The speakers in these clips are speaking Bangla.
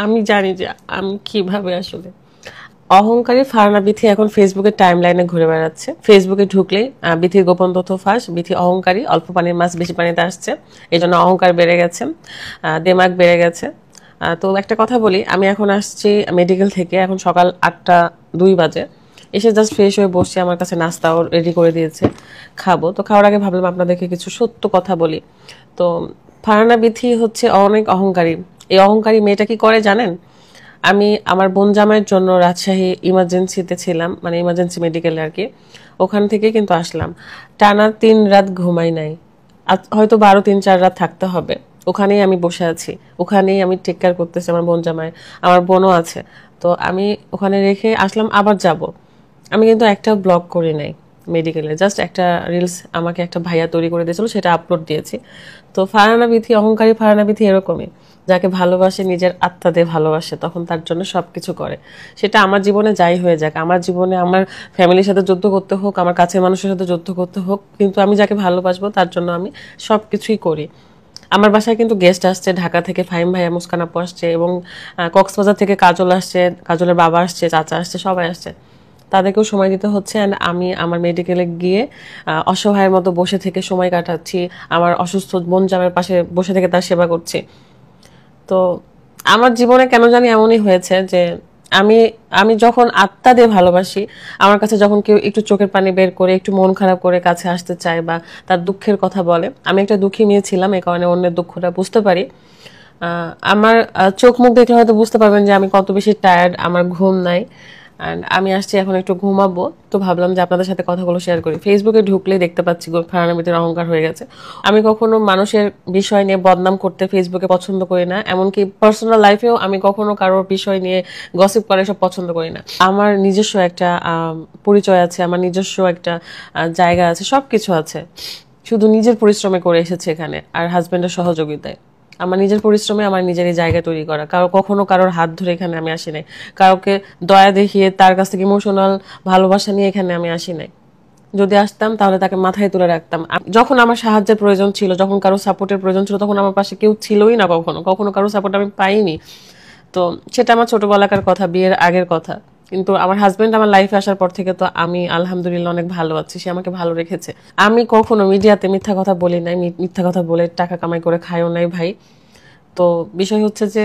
আমি জানি যে আমি কিভাবে আসলে অহংকারী ফারহানা বিথি এখন ফেসবুকের টাইম লাইনে ঘুরে বেড়াচ্ছে। ফেসবুকে ঢুকলেই বিথির গোপন তথ্য ফাঁস। বিথি অহংকারী, অল্প পানির মাছ বেশি পানিতে আসছে, এই জন্য অহংকার বেড়ে গেছে, দেমাগ বেড়ে গেছে। তো একটা কথা বলি, আমি এখন আসছি মেডিকেল থেকে, এখন সকাল 8টা 2 বাজে। এসে জাস্ট ফ্রেশ হয়ে বসছি, আমার কাছে নাস্তাও রেডি করে দিয়েছে, খাবো। তো খাওয়ার আগে ভাবলাম আপনাদেরকে কিছু সত্য কথা বলি। তো ফারহানা বিথি হচ্ছে অনেক অহংকারী। এই অহংকারী মেয়েটা কি করে জানেন? আমি আমার বোন জামাইয়ের জন্য রাজশাহী ইমার্জেন্সিতে ছিলাম, মানে ইমার্জেন্সি মেডিকেলে আর কি। ওখান থেকে কিন্তু আসলাম, টানা 3 রাত ঘুমাই নাই। হয়তো 12 3 4 রাত থাকতে হবে। ওখানেই আমি বসে আছি, ওখানেই আমি টেক কেয়ার করতেছি আমার বোন জামাই, আমার বোনও আছে। তো আমি ওখানে রেখে আসলাম, আবার যাব। আমি কিন্তু একটা ব্লগ করি নাই মেডিকেলে, জাস্ট একটা রিলস আমাকে একটা ভাইয়া তৈরি করে দিয়েছিল, সেটা আপলোড দিয়েছি। তো ফারহানা বিথি, অহংকারী ফারহানা বিথি এরকমই, যাকে ভালোবাসে, নিজের আত্মা দিয়ে ভালোবাসে, তখন তার জন্য সবকিছু করে। সেটা আমার জীবনে যাই হয়ে যাক, আমার জীবনে আমার ফ্যামিলির সাথে যুদ্ধ করতে হোক, আমার কাছের মানুষের সাথে যুদ্ধ করতে হোক, কিন্তু আমি যাকে ভালোবাসবো তার জন্য আমি সবকিছুই করি। আমার বাসায় কিন্তু গেস্ট আসছে, ঢাকা থেকে ফাহিম ভাইয়া, মুস্কান আপু আসছে, এবং কক্সবাজার থেকে কাজল আসছে, কাজলের বাবা আসছে, চাচা আসছে, সবাই আসছে। তাদেরকেও সময় দিতে হচ্ছে। অ্যান্ড আমি আমার মেডিকেলে গিয়ে অসহায়ের মতো বসে থেকে সময় কাটাচ্ছি, আমার অসুস্থ বোন জামের পাশে বসে থেকে তার সেবা করছি। তো আমার জীবনে কেন জানি এমনই হয়েছে যে আমি আমি যখন আত্মা দিয়ে ভালোবাসি, আমার কাছে যখন কেউ একটু চোখের পানি বের করে, একটু মন খারাপ করে কাছে আসতে চায় বা তার দুঃখের কথা বলে, আমি একটা দুঃখী মেয়ে ছিলাম, এই কারণে অন্যের দুঃখটা বুঝতে পারি। আমার চোখ মুখ দেখলে হয়তো বুঝতে পারবেন যে আমি কত বেশি টায়ার্ড, আমার ঘুম নাই। অ্যান্ড আমি আসছি এখন একটু ঘুমাবো, তো ভাবলাম যে আপনাদের সাথে কথাগুলো শেয়ার করি। ফেসবুকে ঢুকলেই দেখতে পাচ্ছি ফারহানা বিথির অহংকার হয়ে গেছে। আমি কখনো মানুষের বিষয় নিয়ে বদনাম করতে ফেসবুকে পছন্দ করি না, এমনকি পার্সোনাল লাইফেও আমি কখনো কারোর বিষয় নিয়ে গসিপ করে সব পছন্দ করি না। আমার নিজস্ব একটা পরিচয় আছে, আমার নিজস্ব একটা জায়গা আছে, সবকিছু আছে। শুধু নিজের পরিশ্রমে করে এসেছে এখানে, আর হাজবেন্ডের সহযোগিতায়। আমার নিজের পরিশ্রমে আমার নিজের এই জায়গা তৈরি করা, কখনো কারোর হাত ধরে এখানে আমি আসি নাই, কাউকে দয়া দেখিয়ে তার কাছ থেকে ইমোশনাল ভালোবাসা নিয়ে এখানে আমি আসি নাই। যদি আসতাম তাহলে তাকে মাথায় তুলে রাখতাম। যখন আমার সাহায্যের প্রয়োজন ছিল, যখন কারো সাপোর্টের প্রয়োজন ছিল, তখন আমার পাশে কেউ ছিলই না, কখনো কখনো কারো সাপোর্ট আমি পাইনি। তো সেটা আমার ছোটবেলাকার কথা, বিয়ের আগের কথা। কিন্তু আমার হাজবেন্ড আমার লাইফে আসার পর থেকে তো আমি আলহামদুলিল্লাহ অনেক ভালো আছি, সে আমাকে ভালো রেখেছে। আমি কখনো মিডিয়াতে মিথ্যা কথা বলি নাই, মিথ্যা কথা বলে টাকা কামাই করে খাইও নাই ভাই। তো বিষয় হচ্ছে যে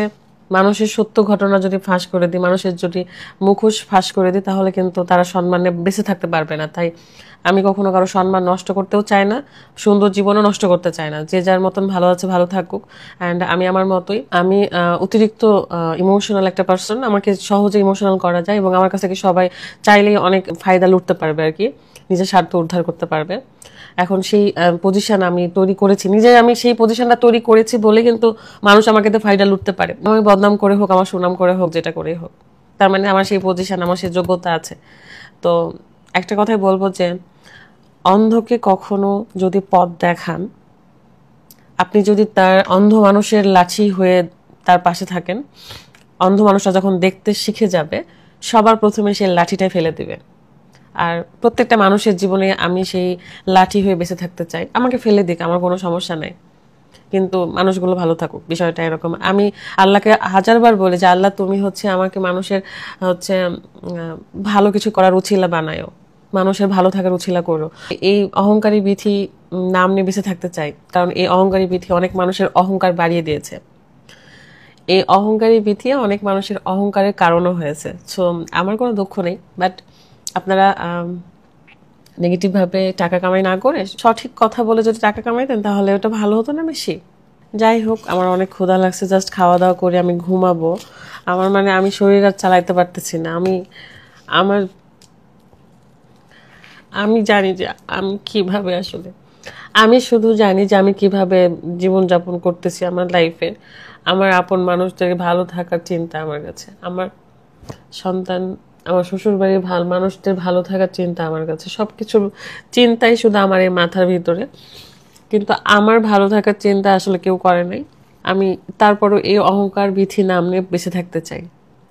মানুষের সত্য ঘটনা যদি ফাঁস করে দিই, মানুষের যদি মুখোশ ফাঁস করে দিই, তাহলে কিন্তু তারা সম্মানে বেঁচে থাকতে পারবে না। তাই আমি কখনো কারো সম্মান নষ্ট করতেও চাই না, সুন্দর জীবনও নষ্ট করতে চাই না। যে যার মতন ভালো আছে ভালো থাকুক। অ্যান্ড আমি আমার মতোই, আমি অতিরিক্ত ইমোশনাল একটা পার্সন, আমাকে সহজে ইমোশনাল করা যায়, এবং আমার কাছ থেকে সবাই চাইলেই অনেক ফায়দা লুটতে পারবে আর কি, নিজের স্বার্থ উদ্ধার করতে পারবে। এখন সেই পজিশন আমি তৈরি করেছি নিজে, আমি সেই পজিশনটা তৈরি করেছি বলে কিন্তু মানুষ আমাকে তো ফায়দা লুটতে পারে। আমি বদনাম করে হোক, আমার সুনাম করে হোক, যেটা করে হোক, তার মানে আমার সেই পজিশন, আমার সেই যোগ্যতা আছে। তো একটা কথাই বলবো যে অন্ধকে কখনো যদি পথ দেখান, আপনি যদি তার অন্ধ মানুষের লাঠি হয়ে তার পাশে থাকেন, অন্ধ মানুষটা যখন দেখতে শিখে যাবে, সবার প্রথমে সে লাঠিটাই ফেলে দিবে। আর প্রত্যেকটা মানুষের জীবনে আমি সেই লাঠি হয়ে বেঁচে থাকতে চাই, আমাকে ফেলে দিক, আমার কোনো সমস্যা নাই, কিন্তু মানুষগুলো ভালো থাকুক, বিষয়টা এরকম। আমি আল্লাহকে হাজারবার বলি যে আল্লাহ, তুমি হচ্ছে আমাকে মানুষের হচ্ছে ভালো কিছু করার উছিলা বানায়ো, মানুষের ভালো থাকার উছিলা করো। এই অহংকারী বিথি নাম নিয়ে বেঁচে থাকতে চাই, কারণ এই অহংকারী বিথি অনেক মানুষের অহংকার বাড়িয়ে দিয়েছে। এই অহংকারী বিথি অনেক মানুষের অহংকারের কারণও হয়েছে। সো আমার কোনো দুঃখ নেই, বাট আপনারা নেগেটিভ ভাবে টাকা কামাই না করে সঠিক কথা বলে যদি টাকা কামাইতেন, তাহলে ওটা ভালো হতো না বেশি? যাই হোক, আমার অনেক ক্ষুধা লাগছে, জাস্ট খাওয়া দাওয়া করে আমি ঘুমাবো। আমার মানে আমি শরীর আর চালাইতে পারতেছি না। আমার আমি জানি যে আমি কিভাবে আসলে, আমি শুধু জানি যে আমি কিভাবে জীবনযাপন করতেছি আমার লাইফে। আমার আপন মানুষদের ভালো থাকার চিন্তা আমার কাছে, আমার সন্তান, আমার শ্বশুর বাড়ির মানুষদের ভালো থাকার চিন্তা আমার কাছে, সবকিছুর চিন্তাই শুধু আমার এই মাথার ভিতরে। কিন্তু আমার ভালো থাকার চিন্তা আসলে কেউ করে নাই। আমি তারপরও এই অহংকার বিথি নাম নিয়ে বেঁচে থাকতে চাই,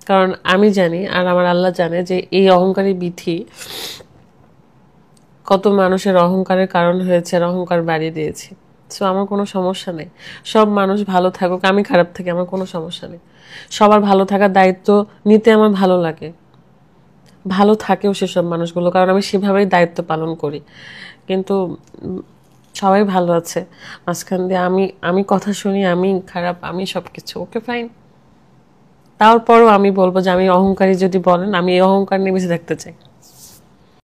কারণ আমি জানি আর আমার আল্লাহ জানে যে এই অহংকারী বিথি কত মানুষের অহংকারের কারণ হয়েছে, আর অহংকার বাড়িয়ে দিয়েছি। সো আমার কোনো সমস্যা নেই, সব মানুষ ভালো থাকুক, আমি খারাপ থাকি, আমার কোনো সমস্যা নেই। সবার ভালো থাকার দায়িত্ব নিতে আমার ভালো লাগে, ভালো থাকেও সেসব মানুষগুলো, কারণ আমি সেভাবেই দায়িত্ব পালন করি। কিন্তু সবাই ভালো আছে, মাঝখান দিয়ে আমি আমি কথা শুনি, আমি খারাপ, আমি সবকিছু ওকে ফাইন। তারপরও আমি বলবো যে আমি অহংকারী যদি বলেন, আমি এই অহংকার নিয়ে বেঁচে থাকতে চাই।